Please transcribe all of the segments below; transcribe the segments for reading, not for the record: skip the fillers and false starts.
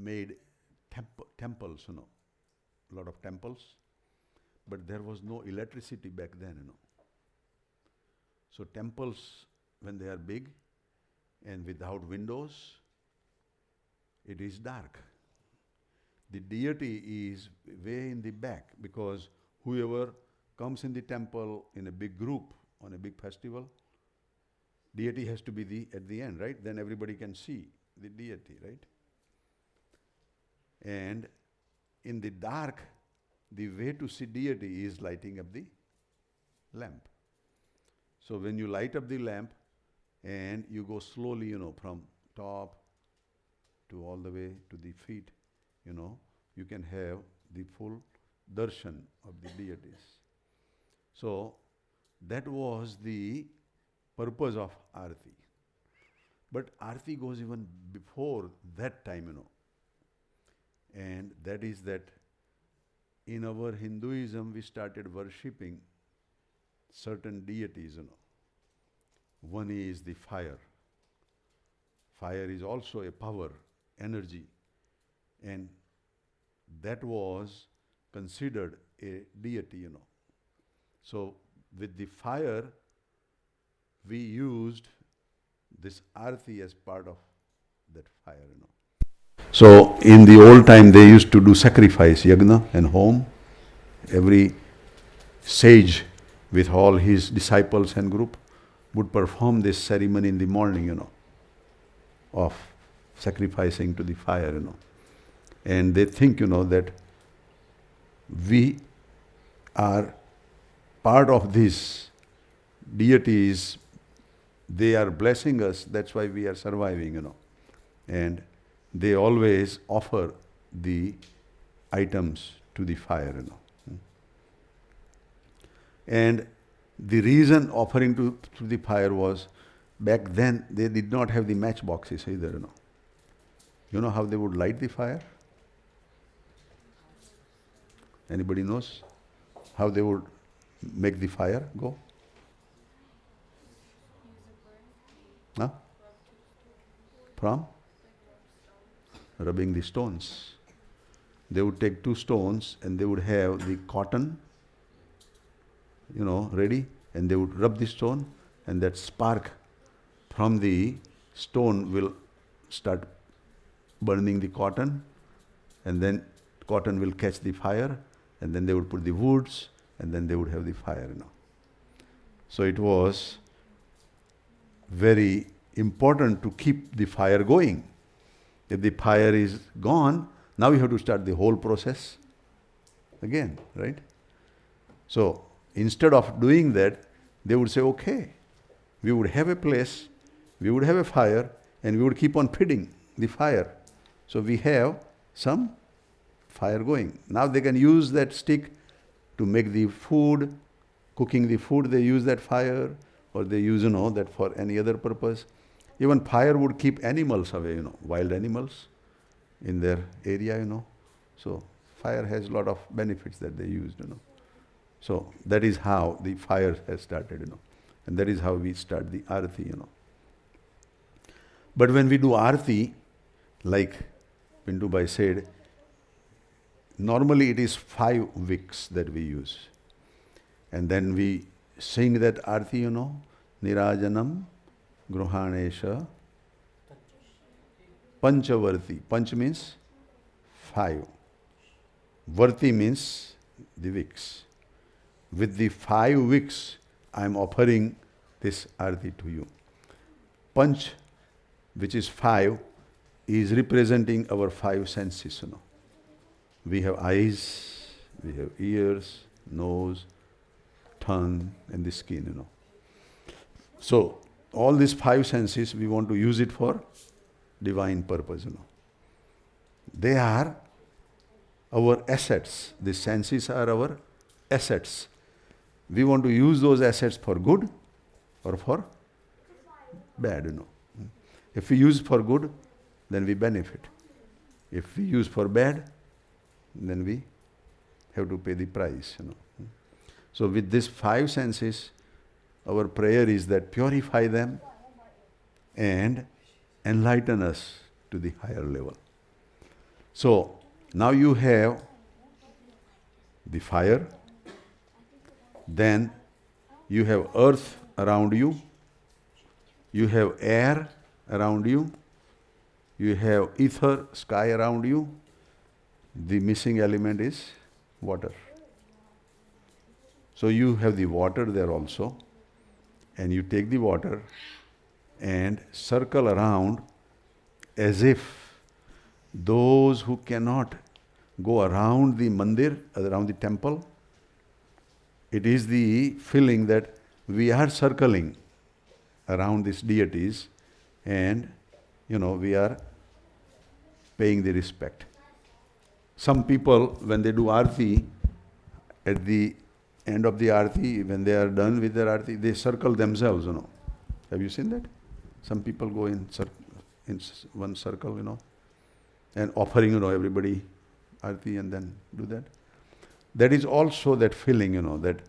made temples, a lot of temples, but there was no electricity back then. So temples, when they are big and without windows, it is dark. The deity is way in the back because whoever comes in the temple in a big group on a big festival, deity has to be at the end, right? Then everybody can see the deity, right? And in the dark, the way to see deity is lighting up the lamp. So when you light up the lamp and you go slowly, from top to all the way to the feet, you can have the full darshan of the deities. So that was the purpose of Arati. But Arati goes even before that time, And that is that in our Hinduism we started worshipping certain deities, One is the fire. Fire is also a power, energy. And that was considered a deity, So with the fire, we used this arati as part of that fire, So in the old time, they used to do sacrifice, yagna and home. Every sage with all his disciples and group would perform this ceremony in the morning, of sacrificing to the fire, And they think, that we are part of these deities. They are blessing us, that's why we are surviving, And they always offer the items to the fire, And the reason offering to the fire was, back then they did not have the matchboxes either, You know how they would light the fire? Anybody knows how they would make the fire go? Huh? From? Rubbing the stones. They would take 2 stones and they would have the cotton, ready, and they would rub the stone, and that spark from the stone will start burning the cotton, and then cotton will catch the fire, and then they would put the woods, and then they would have the fire, So it was very important to keep the fire going. If the fire is gone, now you have to start the whole process again, right? So instead of doing that, they would say, okay, we would have a place, we would have a fire, and we would keep on feeding the fire. So we have some fire going. Now they can use that stick to make the food, cooking the food, they use that fire, or they use, that for any other purpose. Even fire would keep animals away, wild animals in their area, So fire has a lot of benefits that they used, So that is how the fire has started, And that is how we start the arati, But when we do arati, like Pintu Bhai said, normally it is 5 wicks that we use. And then we sing that arati, Nirajanam Gruhanesha Panchavarti. Panch means 5. Varti means the wicks. With the 5 wicks, I am offering this arati to you. Panch, which is 5, is representing our 5 senses. We have eyes, we have ears, nose, tongue, and the skin. So all these 5 senses, we want to use it for divine purpose. They are our assets. The senses are our assets. We want to use those assets for good or for bad. If we use for good, then we benefit. If we use for bad, then we have to pay the price. So with these 5 senses, our prayer is that purify them and enlighten us to the higher level. So now you have the fire, then you have earth around you, you have air around you, you have ether, sky around you. The missing element is water. So you have the water there also, and you take the water and circle around as if those who cannot go around the mandir, around the temple, it is the feeling that we are circling around these deities and we are paying the respect. Some people, when they do arti, at the end of the arti, when they are done with their arti, they circle themselves, Have you seen that? Some people go in one circle, and offering, everybody arti and then do that. That is also that feeling, that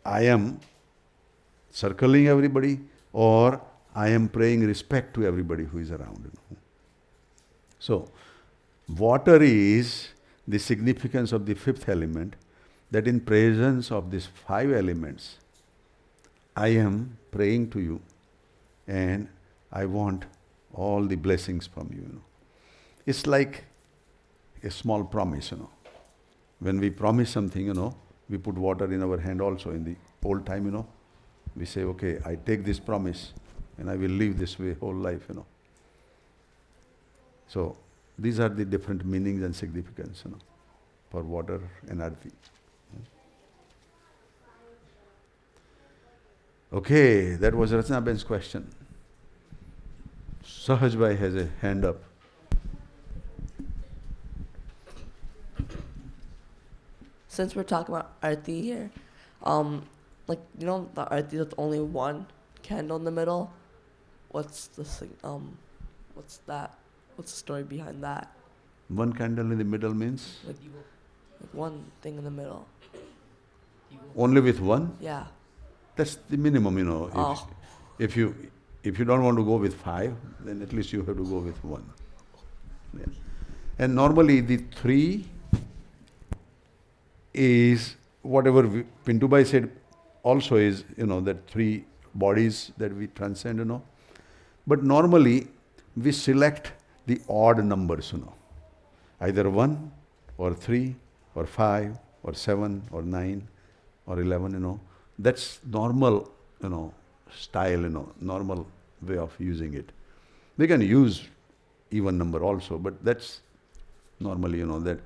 I am circling everybody or I am paying respect to everybody who is around. So, water is the significance of the fifth element, that in presence of these five elements, I am praying to you and I want all the blessings from you. It's like a small promise, When we promise something, we put water in our hand also. In the old time, we say, okay, I take this promise and I will live this way whole life, So, these are the different meanings and significance, for water and arti. Okay, that was Rachna Ben's question. Sahaj Bhai has a hand up. Since we're talking about arti here, the arti with only one candle in the middle. What's the what's that? What's the story behind that? One candle in the middle means? Like one thing in the middle. Only with one? Yeah. That's the minimum, If you don't want to go with five, then at least you have to go with one. Yeah. And normally the three is whatever Pintu Bhai said also is, that three bodies that we transcend, But normally we select the odd numbers, Either 1 or 3 or 5 or 7 or 9 or 11, That's normal, style, normal way of using it. We can use even number also, but that's normally, that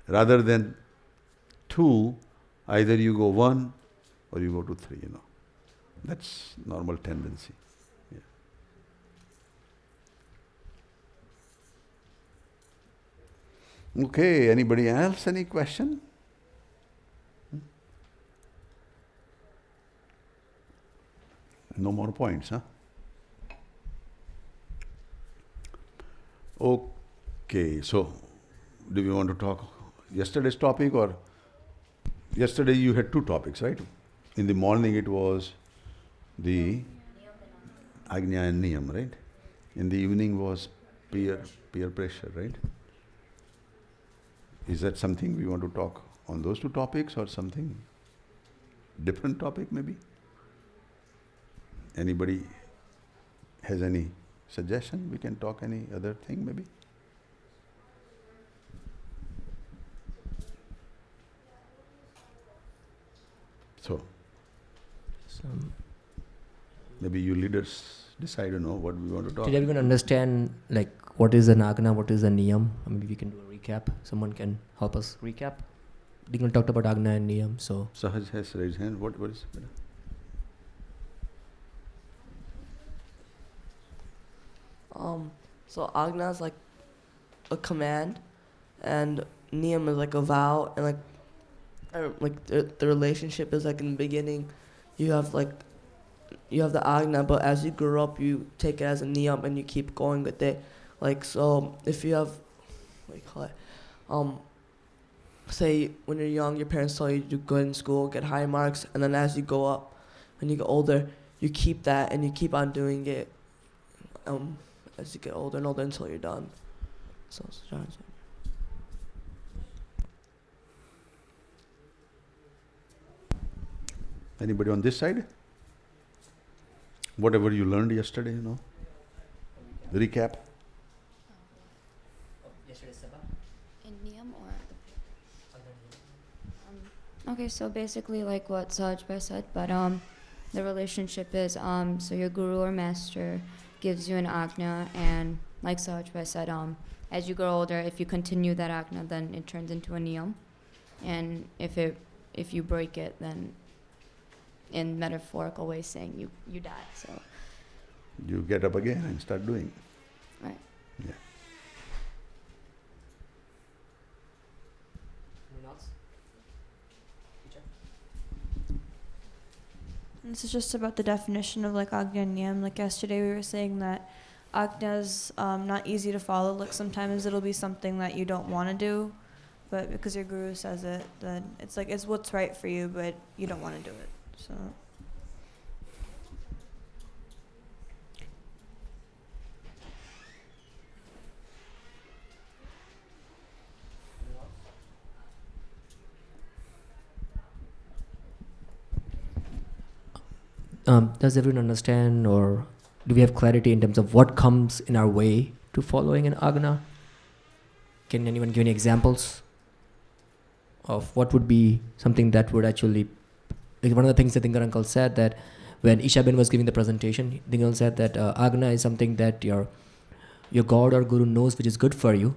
rather than 2, either you go 1 or you go to 3, That's normal tendency. Yeah. Okay, anybody else? Any question? No more points, huh? Okay, so do we want to talk yesterday's topic, or yesterday you had two topics, right? In the morning it was the Agnya and Niyam, right? In the evening was peer pressure, right? Is that something we want to talk on those two topics, or something different topic maybe? Anybody has any suggestion? We can talk any other thing maybe? So, maybe you leaders decide, what we want to talk. Did everyone understand, what is an Agna, what is a Niyam? Maybe we can do a recap. Someone can help us recap. Dingle talked about Agna and Niyam, so. Sahaj has raised hand. What is it? So Agna is like a command, and Niyam is like a vow, and the relationship is like in the beginning, you have the Agna, but as you grow up, you take it as a Niyam and you keep going with it. So if you have, say when you're young, your parents tell you to do good in school, get high marks, and then as you go up, when you get older, you keep that and you keep on doing it. As you get older and older until you're done. So, Anybody on this side? Whatever you learned yesterday, Recap. In Niyam or? Okay, so basically like what Sajbhai said, but the relationship is so your guru or master gives you an agna, and like Sajbhai said, as you grow older, if you continue that agna, then it turns into a niyam, and if you break it, then in metaphorical way saying you die. So You get up again and start doing. right. Yeah. Anyone else? This is just about the definition of like Agnya and Niyam. Like yesterday, we were saying that Agna's not easy to follow. Like sometimes it'll be something that you don't want to do, but because your guru says it, then it's like it's what's right for you, but you don't want to do it. So. Does everyone understand, or do we have clarity in terms of what comes in our way to following an agna? Can anyone give any examples of what would be something that would actually, like one of the things that Dingar uncle said, that when Ishabin was giving the presentation, Dingar said that agna is something that your God or guru knows which is good for you,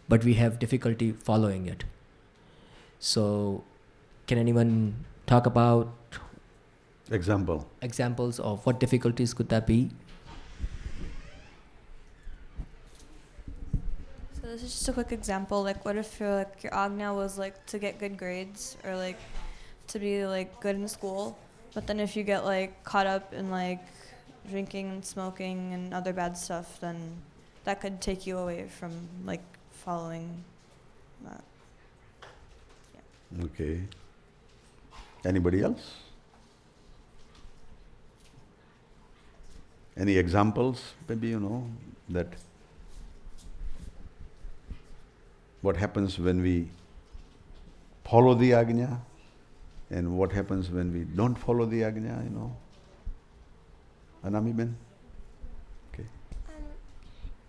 but we have difficulty following it. So can anyone talk about examples of what difficulties could that be? So this is just a quick example. Like, what if your agna was like to get good grades or like to be like good in school, but then if you get like caught up in like drinking and smoking and other bad stuff, then that could take you away from like following that. Okay. Anybody else? Any examples, maybe, that what happens when we follow the Agnya and what happens when we don't follow the Agnya, Anami Ben? Okay.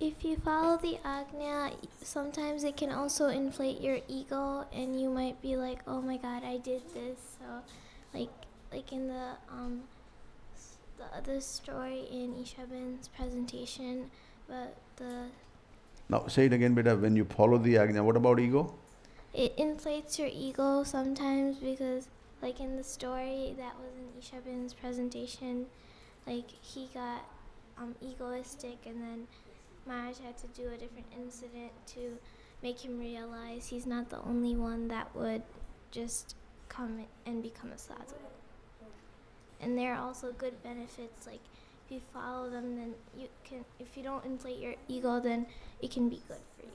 If you follow the Agnya, sometimes it can also inflate your ego, and you might be like, oh my god, I did this. So, like in the other story in Ishabin's presentation, but Now say it again, beta. When you follow the Agnya, what about ego? it inflates your ego sometimes, because like in the story that was in Ishabin's presentation, like he got egoistic, and then Maharaj had to do a different incident to make him realize he's not the only one that would just come and become a sadhu. And there are also good benefits, like if you follow them, then you can, if you don't inflate your ego, then it can be good for you.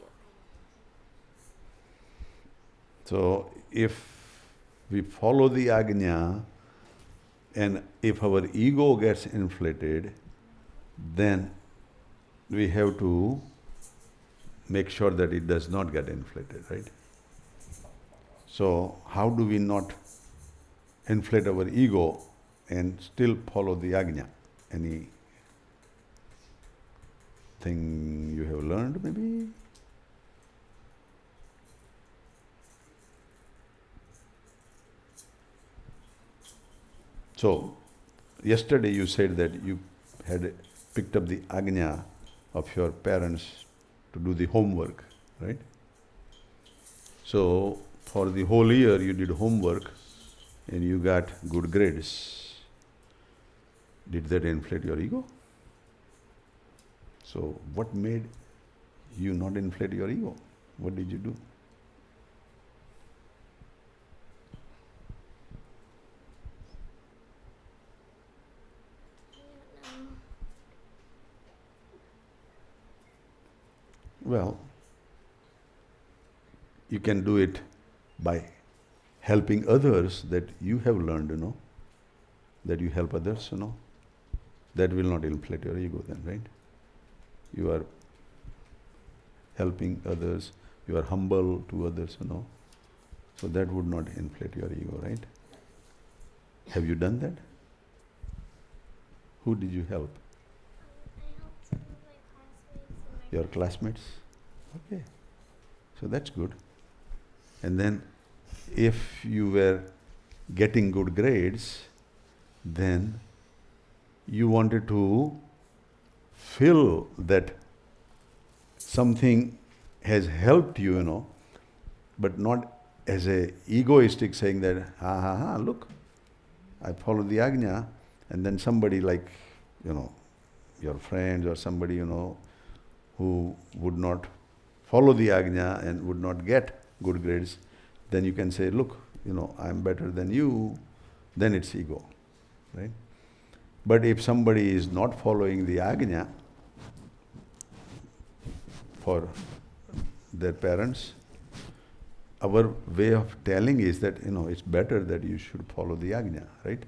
So if we follow the Agnya and if our ego gets inflated, then we have to make sure that it does not get inflated, right? So how do we not inflate our ego and still follow the Agnya? Any thing you have learned, maybe? So, yesterday you said that you had picked up the Agnya of your parents to do the homework, right? So, for the whole year you did homework and you got good grades. Did that inflate your ego? So, what made you not inflate your ego? What did you do? Well, you can do it by helping others that you have learned, that you help others, that will not inflate your ego then, right? You are helping others, you are humble to others, so that would not inflate your ego, right? Have you done that? Who did you help? I helped some of my classmates and my Your classmates? Okay. So that's good. And then if you were getting good grades, then you wanted to feel that something has helped you, but not as a egoistic saying that, look, I follow the Ajna, and then somebody like, your friends or somebody, who would not follow the Ajna and would not get good grades, then you can say, look, I'm better than you, then it's ego, right? But if somebody is not following the Ajna for their parents, our way of telling is that, it's better that you should follow the Ajna, right?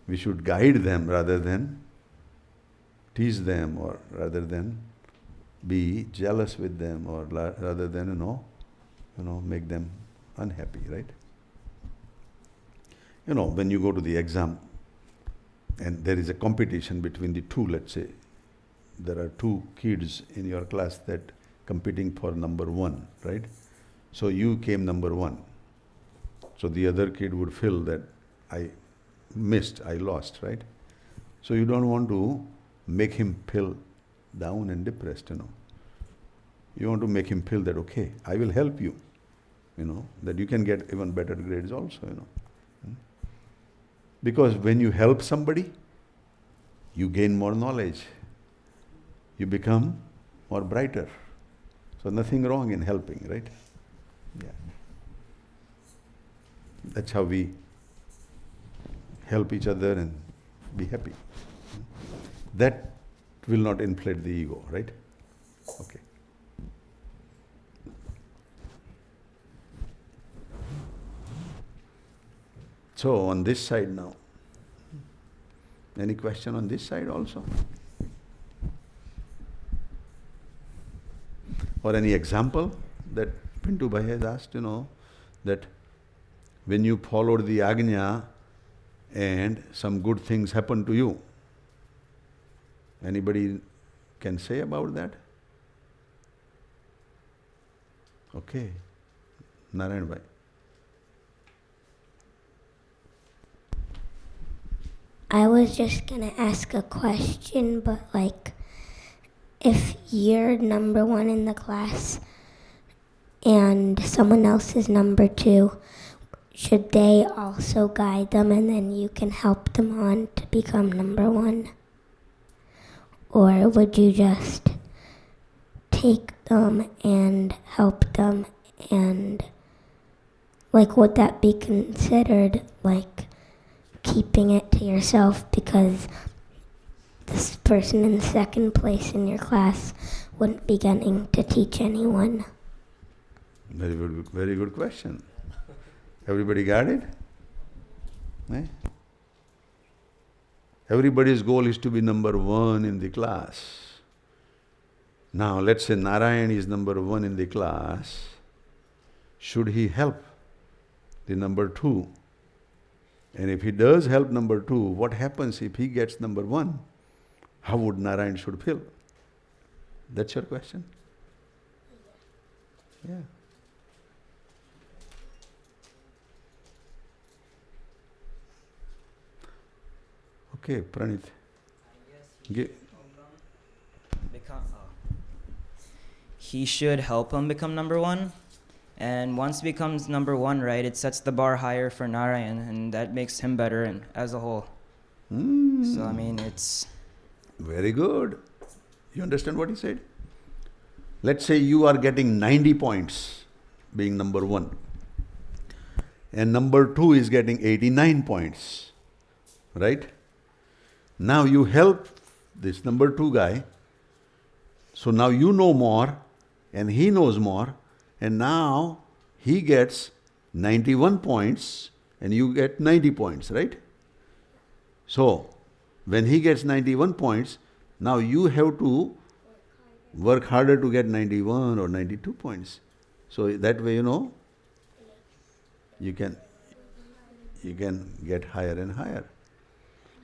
We should guide them rather than tease them, or rather than be jealous with them, or rather than, make them unhappy, right? When you go to the exam and there is a competition between the two, let's say, there are two kids in your class that competing for number one, right? So you came number one. So the other kid would feel that I missed, I lost, right? So you don't want to make him feel down and depressed, You want to make him feel that, okay, I will help you, that you can get even better grades also, Because when you help somebody, you gain more knowledge. You become more brighter. So nothing wrong in helping, right? Yeah. That's how we help each other and be happy. That will not inflate the ego, right? Okay. So on this side now, any question on this side also? Or any example that Pintu Bhai has asked, that when you followed the Ajna and some good things happened to you. Anybody can say about that? Okay. Narayan Bhai. I was just gonna ask a question, but if you're number one in the class and someone else is number two, should they also guide them and then you can help them on to become number one? Or would you just take them and help them, and would that be considered keeping it to yourself because this person in second place in your class wouldn't be getting to teach anyone? Very good question. Everybody got it? Eh? Everybody's goal is to be number one in the class. Now let's say Narayan is number one in the class. Should he help the number two? And if he does help number two, what happens if he gets number one? How would Narayan should feel? That's your question? Yeah. Okay, Pranit. He should help him become number one. And once he becomes number one, right, it sets the bar higher for Narayan, and that makes him better and as a whole. So, it's... Very good. You understand what he said? Let's say you are getting 90 points, being number one. And number two is getting 89 points. Right? Now you help this number two guy. So now you know more, and he knows more. And now he gets 91 points and you get 90 points, right? So, when he gets 91 points, now you have to work harder to get 91 or 92 points. So that way, you can you can get higher and higher.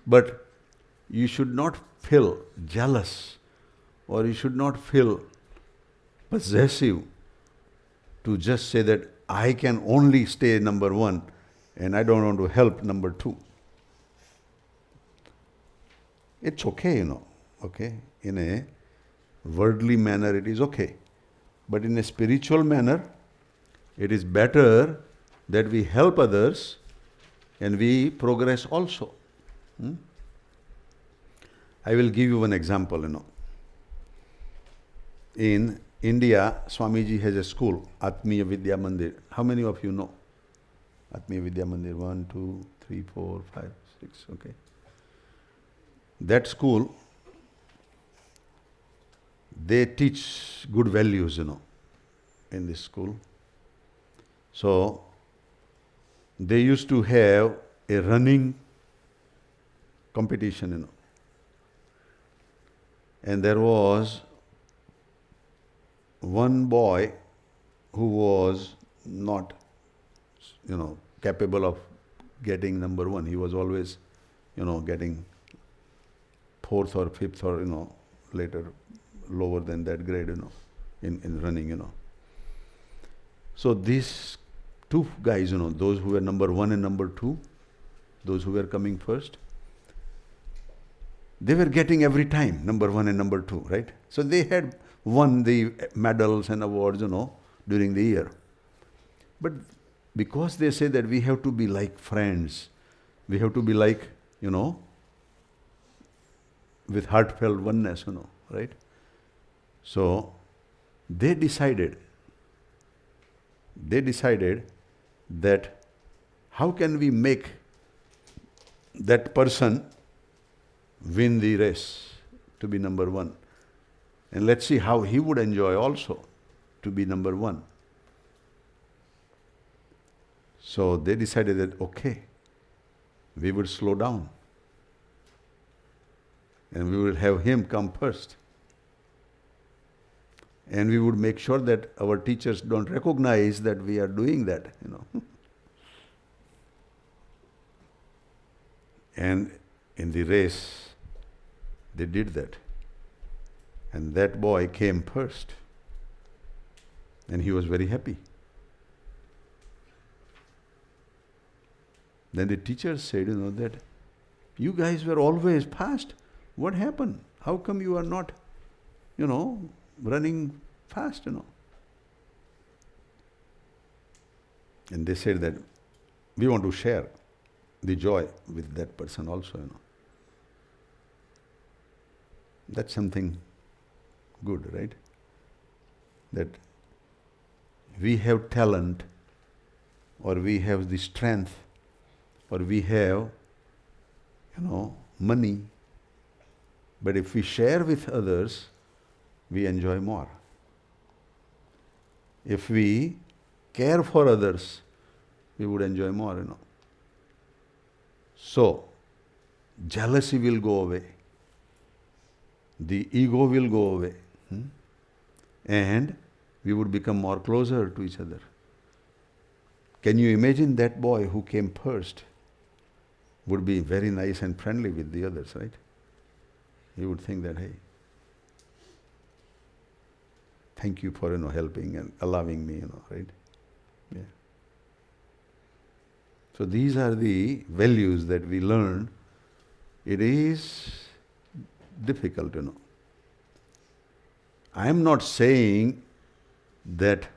But you should not feel jealous, or you should not feel possessive to just say that I can only stay number one and I don't want to help number two. It's okay, okay? In a worldly manner it is okay. But in a spiritual manner, it is better that we help others and we progress also. I will give you one example, In India, Swamiji has a school, Atmiya Vidya Mandir. How many of you know? Atmiya Vidya Mandir, 1, 2, 3, 4, 5, 6, okay. That school, they teach good values, in this school. So, they used to have a running competition, And there was one boy who was not, capable of getting number one. He was always, getting fourth or fifth or, later lower than that grade, in running, So these two guys, those who were number one and number two, those who were coming first, they were getting every time number one and number two, right? So they had won the medals and awards, during the year. But because they say that we have to be like friends, we have to be like, with heartfelt oneness, right? So they decided that how can we make that person win the race to be number one? And let's see how he would enjoy also to be number one. So they decided that, okay, we would slow down and we will have him come first. And we would make sure that our teachers don't recognize that we are doing that, And in the race, they did that. And that boy came first. And he was very happy. Then the teachers said, that you guys were always fast. What happened? How come you are not, running fast, And they said that we want to share the joy with that person also, That's something good, right? That we have talent, or we have the strength, or we have, money. But if we share with others, we enjoy more. If we care for others, we would enjoy more, So, jealousy will go away. The ego will go away. And we would become more closer to each other. Can you imagine that boy who came first would be very nice and friendly with the others, right? He would think that, hey, thank you for, helping and allowing me, right? Yeah. So these are the values that we learn. It is difficult, I am not saying that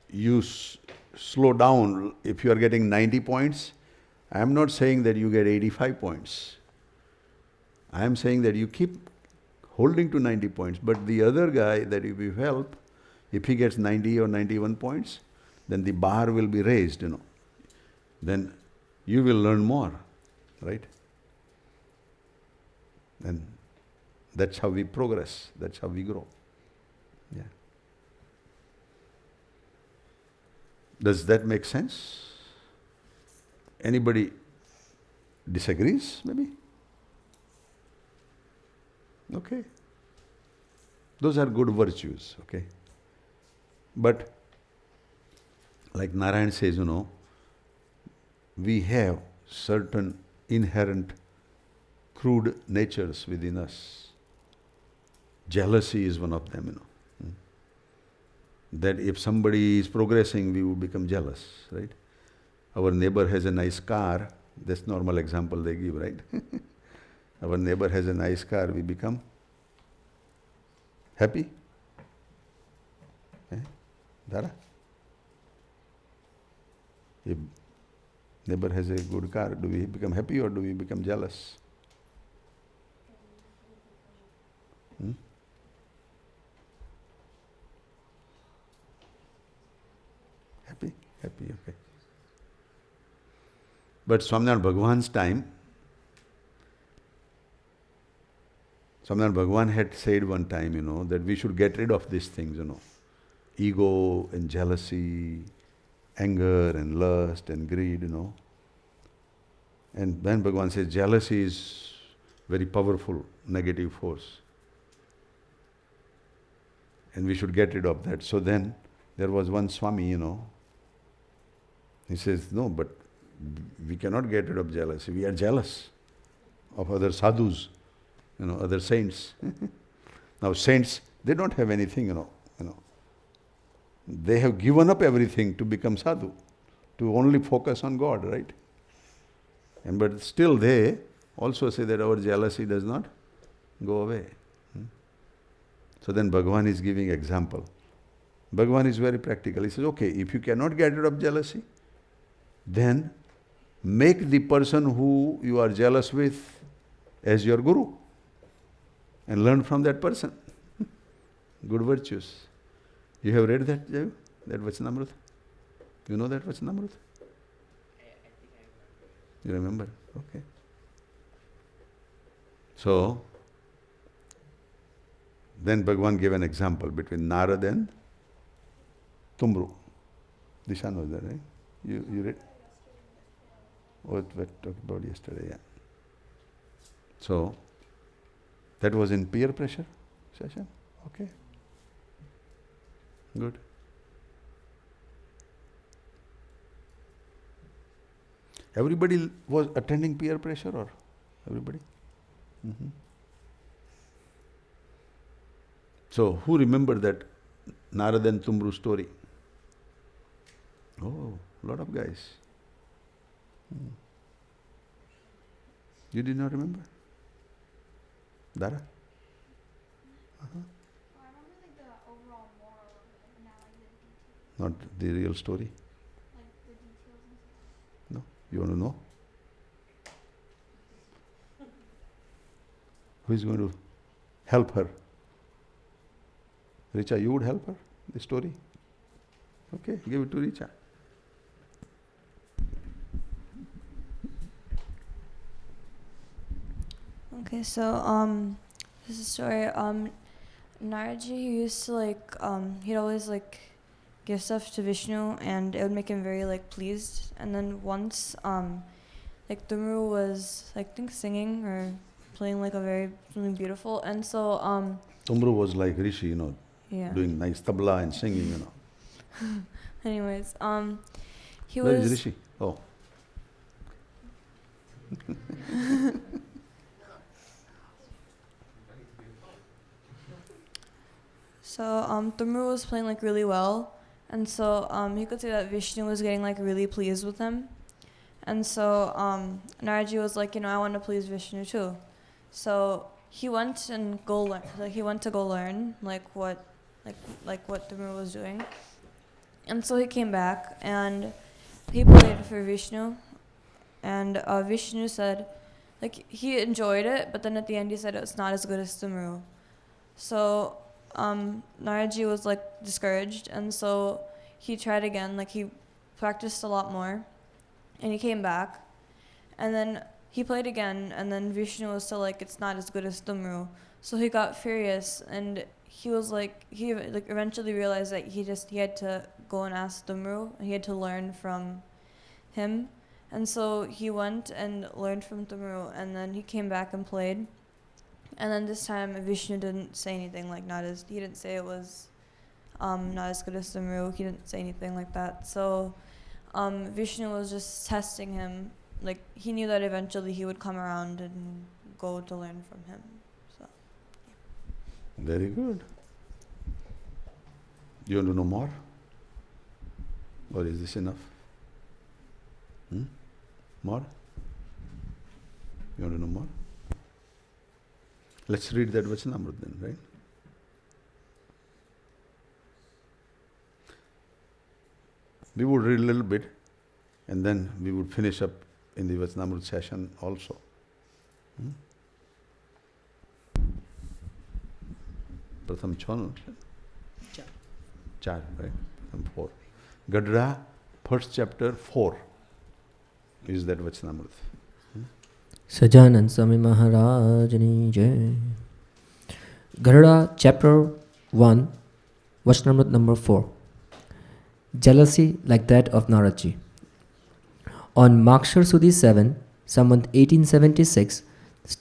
you slow down. If you are getting 90 points, I am not saying that you get 85 points. I am saying that you keep holding to 90 points, but the other guy that if you help, if he gets 90 or 91 points, then the bar will be raised, Then you will learn more, right? And that's how we progress. That's how we grow. Yeah. Does that make sense? Anybody disagrees, maybe? Okay. Those are good virtues, okay? But like Narayan says, we have certain inherent crude natures within us. Jealousy is one of them, That if somebody is progressing, we will become jealous, right? Our neighbor has a nice car, that's normal example they give, right? Our neighbor has a nice car, we become happy? Dara? If neighbor has a good car, do we become happy or do we become jealous? Happy? Happy, okay. But Swaminarayan Bhagwan's time, Swaminarayan Bhagwan had said one time, that we should get rid of these things, ego and jealousy, anger and lust and greed, And then Bhagwan says jealousy is very powerful negative force. And we should get rid of that. So then there was one Swami, he says, no, but we cannot get rid of jealousy. We are jealous of other sadhus, other saints. Now saints, they don't have anything, They have given up everything to become sadhu, to only focus on God, right? But still they also say that our jealousy does not go away. So then Bhagavan is giving example. Bhagavan is very practical. He says, okay, if you cannot get rid of jealousy, then make the person who you are jealous with as your guru and learn from that person. Good virtues. You have read that, Jayu? That Vachanamrita? You know that Vachanamrita? You remember? Okay. So, then Bhagavan gave an example between Narad and Tumru. Disha knows that, right? You read? What we talked about yesterday, yeah. So, that was in peer pressure session? Okay. Good. Everybody was attending peer pressure or everybody? So, who remembered that Narad and Tumru story? Oh, a lot of guys. You did not remember? Dara? I remember like the overall moral of it, but not like the details. Not the real story? Like the details and stuff. No? You want to know? Who is going to help her? Richa, you would help her, the story? Okay, give it to Richa. Okay, so this is a story. Naraji used to he'd always give stuff to Vishnu, and it would make him very pleased. And then once Tumru was I think singing or playing something beautiful, and so Tumru was like Rishi, yeah. doing nice tabla and singing, Anyways, he Where was. is Rishi? Oh. So Tumru was playing really well, and so he could see that Vishnu was getting really pleased with him, and so Naraji was I want to please Vishnu too, so he went and he went to go learn what Tumru was doing, and so he came back and he played for Vishnu, and Vishnu said he enjoyed it, but then at the end he said it's not as good as Tumru, so. Naraji was discouraged, and so he tried again. He practiced a lot more, and he came back, and then he played again, and then Vishnu was still it's not as good as Tumru, so he got furious, and he was he eventually realized that he had to go and ask Tumru, and he had to learn from him, and so he went and learned from Tumru, and then he came back and played. And then this time Vishnu didn't say anything he didn't say it was not as good as Tumru. He didn't say anything like that. So Vishnu was just testing him. Like, he knew that eventually he would come around and go to learn from him. So. Very good. You want to know more? Or is this enough? More? You want to know more? Let's read that Vachanamrut then, right? We would read a little bit and then we would finish up in the Vachanamrut session also. Pratham Chanu. Char, right? Pratham 4. Gadra, first chapter 4 is that Vachanamrut. Sajanan Swami Maharajani Jai. Garuda chapter 1, Vachanamrut number 4. Jealousy like that of Naradji. On Makshar Sudhi 7, Samvant 1876,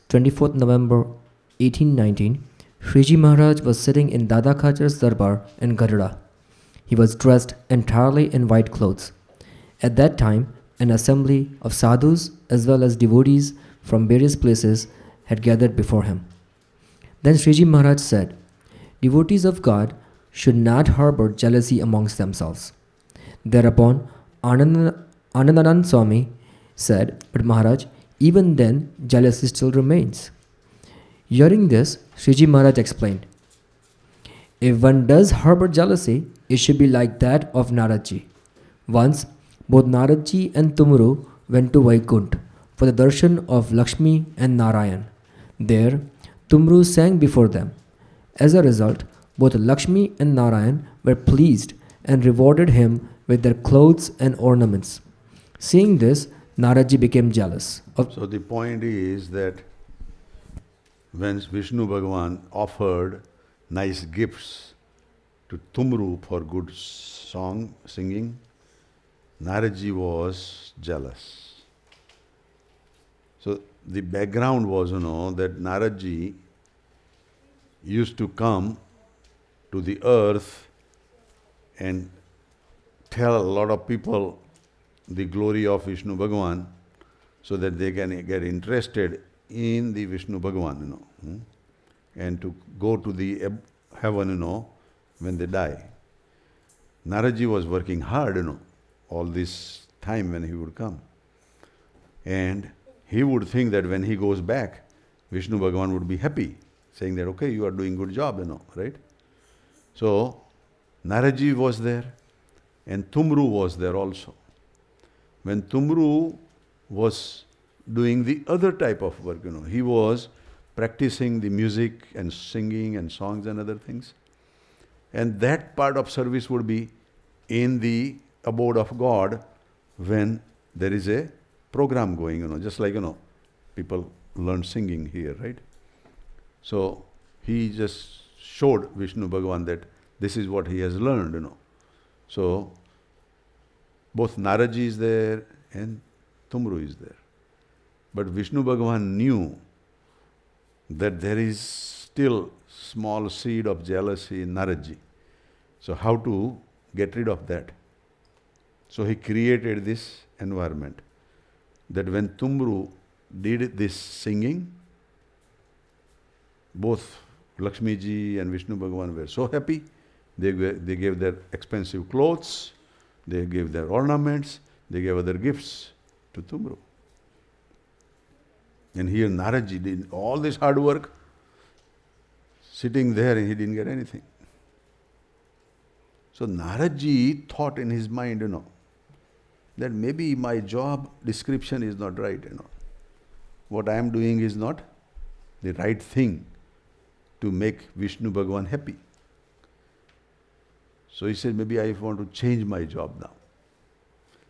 24th November 1819, Shriji Maharaj was sitting in Dada Khajar's darbar in Garuda. He was dressed entirely in white clothes. At that time, an assembly of sadhus as well as devotees from various places had gathered before him. Then Sriji Maharaj said, "Devotees of God should not harbor jealousy amongst themselves." Thereupon, Anandanand Swami said, "But Maharaj, even then jealousy still remains." Hearing this, Sriji Maharaj explained, "If one does harbor jealousy, it should be like that of Naradji. Once, both Naradji and Tumuru went to Vaikunt for the darshan of Lakshmi and Narayan. There, Tumru sang before them. As a result, both Lakshmi and Narayan were pleased and rewarded him with their clothes and ornaments. Seeing this, Naradji became jealous. So the point is that when Vishnu Bhagavan offered nice gifts to Tumru for good singing, Naradji was jealous. So the background was, that Naradji used to come to the earth and tell a lot of people the glory of Vishnu Bhagavan so that they can get interested in the Vishnu Bhagavan, and to go to the heaven, when they die. Naradji was working hard, all this time when he would come. And he would think that when he goes back, Vishnu Bhagavan would be happy, saying that, okay, you are doing good job, right? So, Naradji was there and Tumru was there also. When Tumru was doing the other type of work, he was practicing the music and singing and songs and other things. And that part of service would be in the abode of God when there is a program going, just like, people learn singing here, right? So he just showed Vishnu Bhagavan that this is what he has learned, So both Naradji is there and Tumru is there. But Vishnu Bhagavan knew that there is still small seed of jealousy in Naradji. So how to get rid of that? So he created this environment that when Tumru did this singing, both Lakshmi ji and Vishnu Bhagavan were so happy. They gave their expensive clothes, they gave their ornaments, they gave other gifts to Tumru. And here Naradji did all this hard work, sitting there and he didn't get anything. So Naradji thought in his mind, that maybe my job description is not right, What I am doing is not the right thing to make Vishnu Bhagavan happy. So he said, maybe I want to change my job now.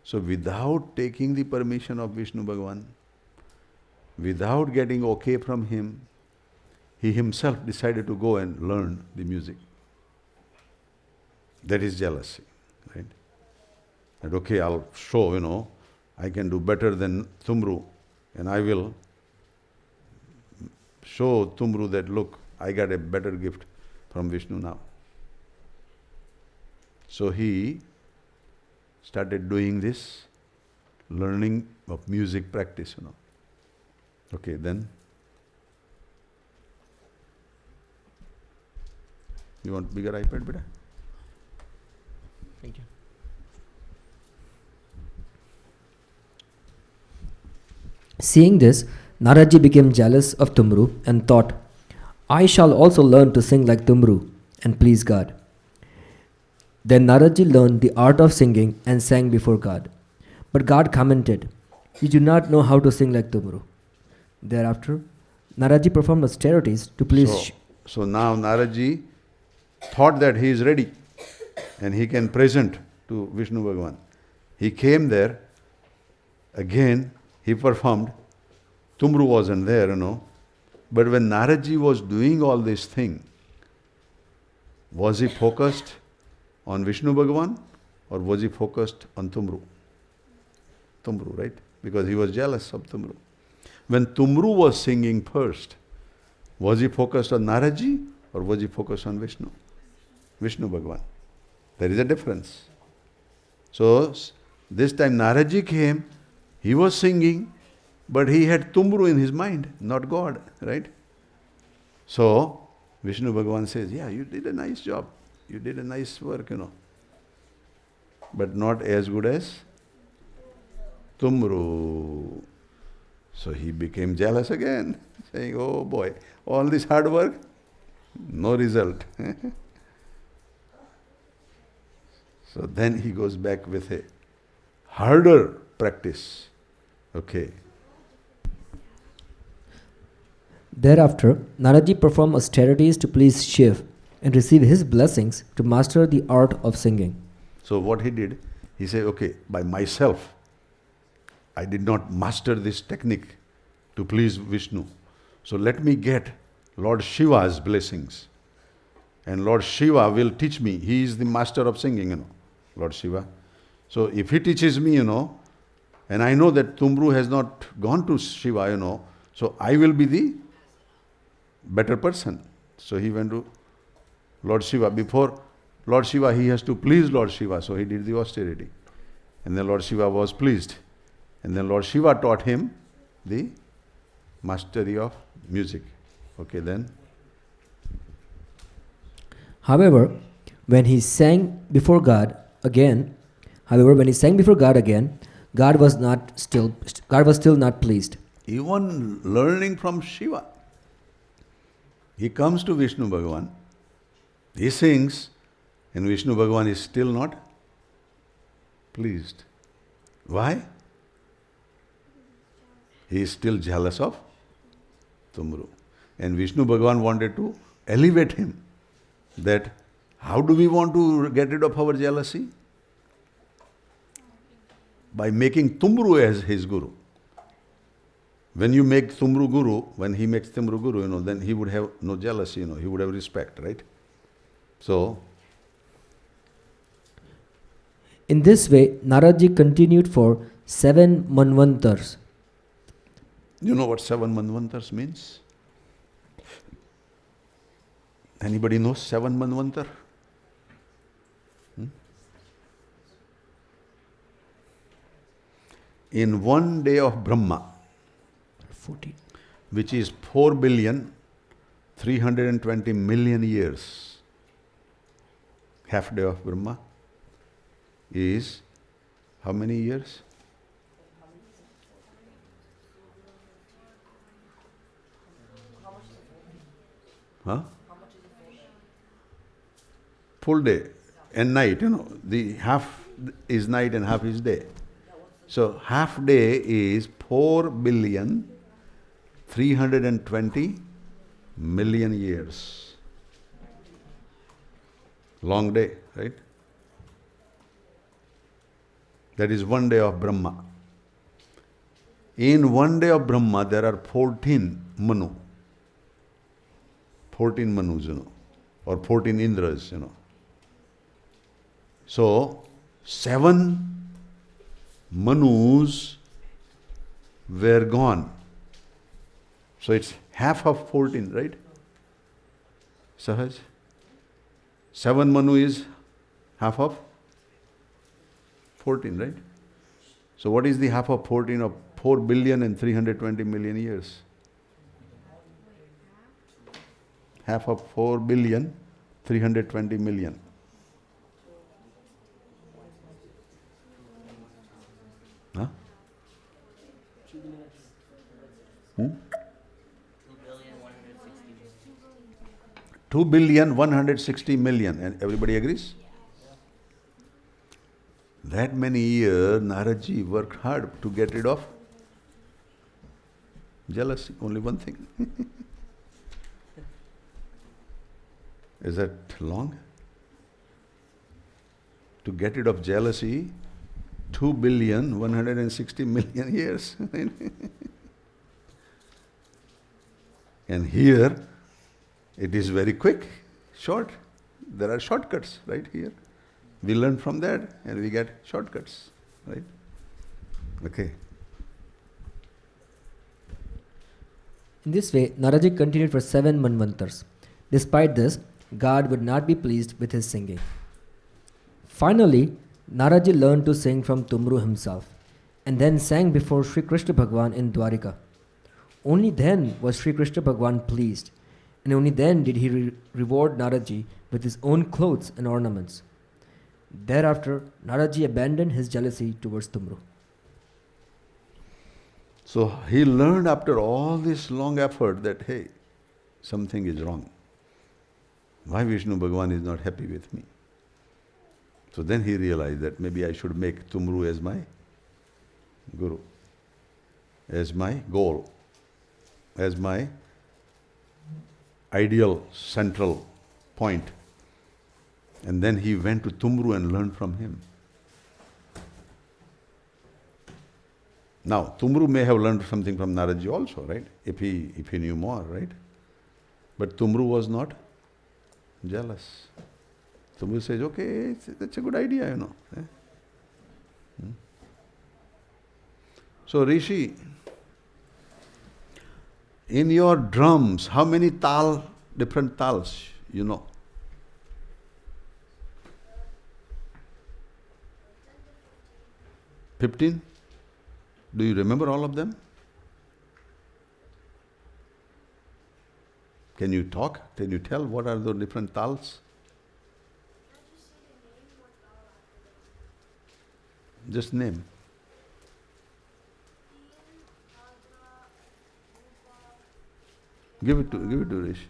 So without taking the permission of Vishnu Bhagavan, without getting okay from him, he himself decided to go and learn the music. That is jealousy, right? That okay, I'll show, I can do better than Tumru, and I will show Tumru that, look, I got a better gift from Vishnu now. So he started doing this, learning of music practice, Okay, then you want bigger iPad, beta? Thank you. Seeing this, Naraji became jealous of Tumru and thought, I shall also learn to sing like Tumru and please God. Then Naraji learned the art of singing and sang before God. But God commented, You do not know how to sing like Tumru. Thereafter, Naraji performed austerities to please. So now Naraji thought that he is ready and he can present to Vishnu Bhagavan. He came there, again he performed. Tumru wasn't there, But when Naraji was doing all this thing, was he focused on Vishnu Bhagavan or was he focused on Tumru? Tumru, right? Because he was jealous of Tumru. When Tumru was singing first, was he focused on Naraji or was he focused on Vishnu? Vishnu Bhagavan. There is a difference. So, this time Naraji came, he was singing, but he had Tumru in his mind, not God, right? So, Vishnu Bhagavan says, yeah, you did a nice job. You did a nice work, But not as good as Tumru. So he became jealous again, saying, oh boy, all this hard work, no result. So then he goes back with a harder practice. Okay. Thereafter, Naraji performed austerities to please Shiv and receive his blessings to master the art of singing. So what he did, he said, okay, by myself, I did not master this technique to please Vishnu. So let me get Lord Shiva's blessings. And Lord Shiva will teach me. He is the master of singing, Lord Shiva. So if he teaches me, and I know that Tumru has not gone to Shiva, so I will be the better person. So he went to Lord Shiva. Before Lord Shiva, he has to please Lord Shiva. So he did the austerity. And then Lord Shiva was pleased. And then Lord Shiva taught him the mastery of music. Okay, then. However, when he sang before God again, God was still not pleased. Even learning from Shiva. He comes to Vishnu Bhagavan, he sings, and Vishnu Bhagavan is still not pleased. Why? He is still jealous of Tumru. And Vishnu Bhagavan wanted to elevate him. That how do we want to get rid of our jealousy? By making Tumru as his guru. When you make Tumru guru, when he makes Tumru guru, then he would have no jealousy, he would have respect, right? So, in this way, Naraji continued for 7 manvantars. You know what 7 manvantars means? Anybody knows 7 manvantar? In one day of Brahma, 14. which is 4,320,000,000 years, half day of Brahma is how many years? Huh? Full day and night, the half is night and half is day. So half day is 4,320,000,000 years. Long day, right? That is one day of Brahma. In one day of Brahma, there are 14 Manu. 14 Manus, or 14 Indras, So, 7 Manus were gone. So it's half of 14, right? Sahaj? 7 Manu is half of 14, right? So what is the half of 14 of 4 billion and 320 million years? Half of 4 billion, 320 million. Huh? 2 billion 160 million. And everybody agrees? That many years, Naraji worked hard to get rid of jealousy. Only one thing. Is that long? To get rid of jealousy, 2 billion 160 million years. And here, it is very quick, short. There are shortcuts right here. We learn from that and we get shortcuts, right? Okay. In this way, Naraji continued for 7 manvantars. Despite this, God would not be pleased with his singing. Finally, Naraji learned to sing from Tumru himself, and then sang before Sri Krishna Bhagwan in Dwarika. Only then was Sri Krishna Bhagwan pleased, and only then did he reward Naraji with his own clothes and ornaments. Thereafter, Naraji abandoned his jealousy towards Tumru. So he learned after all this long effort that, hey, something is wrong. Why Vishnu Bhagwan is not happy with me? So then he realized that maybe I should make Tumru as my guru, as my goal, as my ideal central point. And then he went to Tumru and learned from him. Now, Tumru may have learned something from Naraji also, right? If he knew more, right? But Tumru was not jealous. Tumru says, okay, that's a good idea, you know. So Rishi, in your drums, how many different tals you know? 15? Do you remember all of them? Can you talk? Can you tell what are the different tals? Just name. Give it to Rishi.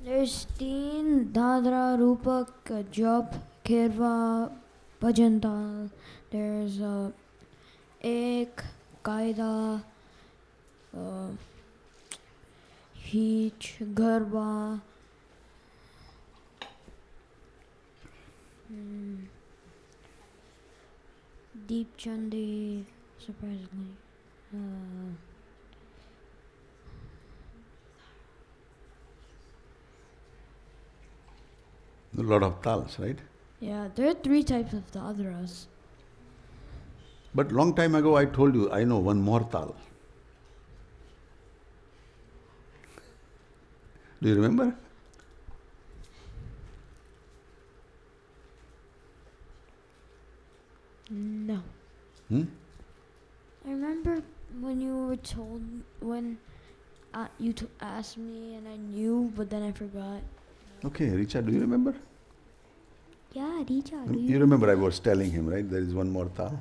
There's Teen, Dadra, Rupak, Jop, Kirva, Bhajantal. There's Ek, Kaida, Heech, Garba, Deep Chandi, surprisingly. A lot of tals, right? Yeah, there are 3 types of Dadras. But long time ago I told you, I know one more tal. Do you remember? No. Hmm? I remember when you were told, when you asked me and I knew, but then I forgot. Okay, Richa, do you remember? Yeah, Richa. You remember I was telling him, right? There is one more tal.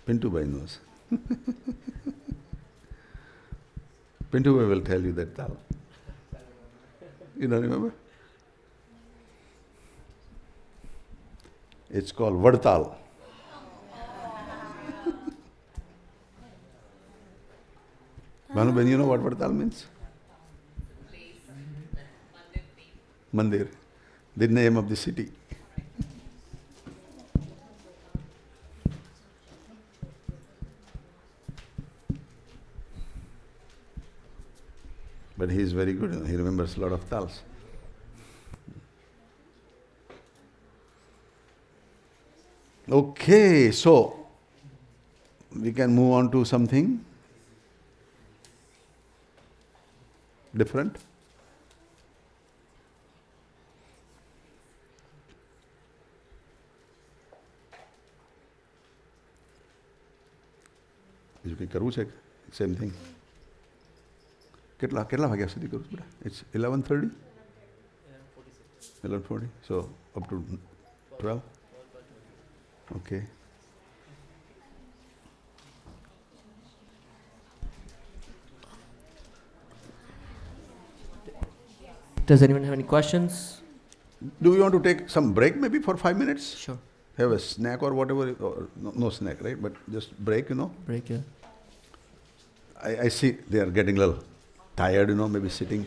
Pintu Bhai knows. Pintu Bhai will tell you that tal. You don't remember? It's called Vadtal. Bhanuben, you know what Vadtal means? Mandir. The name of the city. But he is very good. He remembers a lot of tals. Okay, so we can move on to something. Different? બીજું કંઈ કરવું છે? Same thing. કેટલા વાગ્યા સુધી કરું છું બેટા? It's 11:30? 11:40. So up to 12? Okay. Does anyone have any questions? Do you want to take some break maybe for 5 minutes? Sure. Have a snack or whatever? Or no snack, right? But just break, Break, yeah. I see they are getting a little tired, maybe sitting.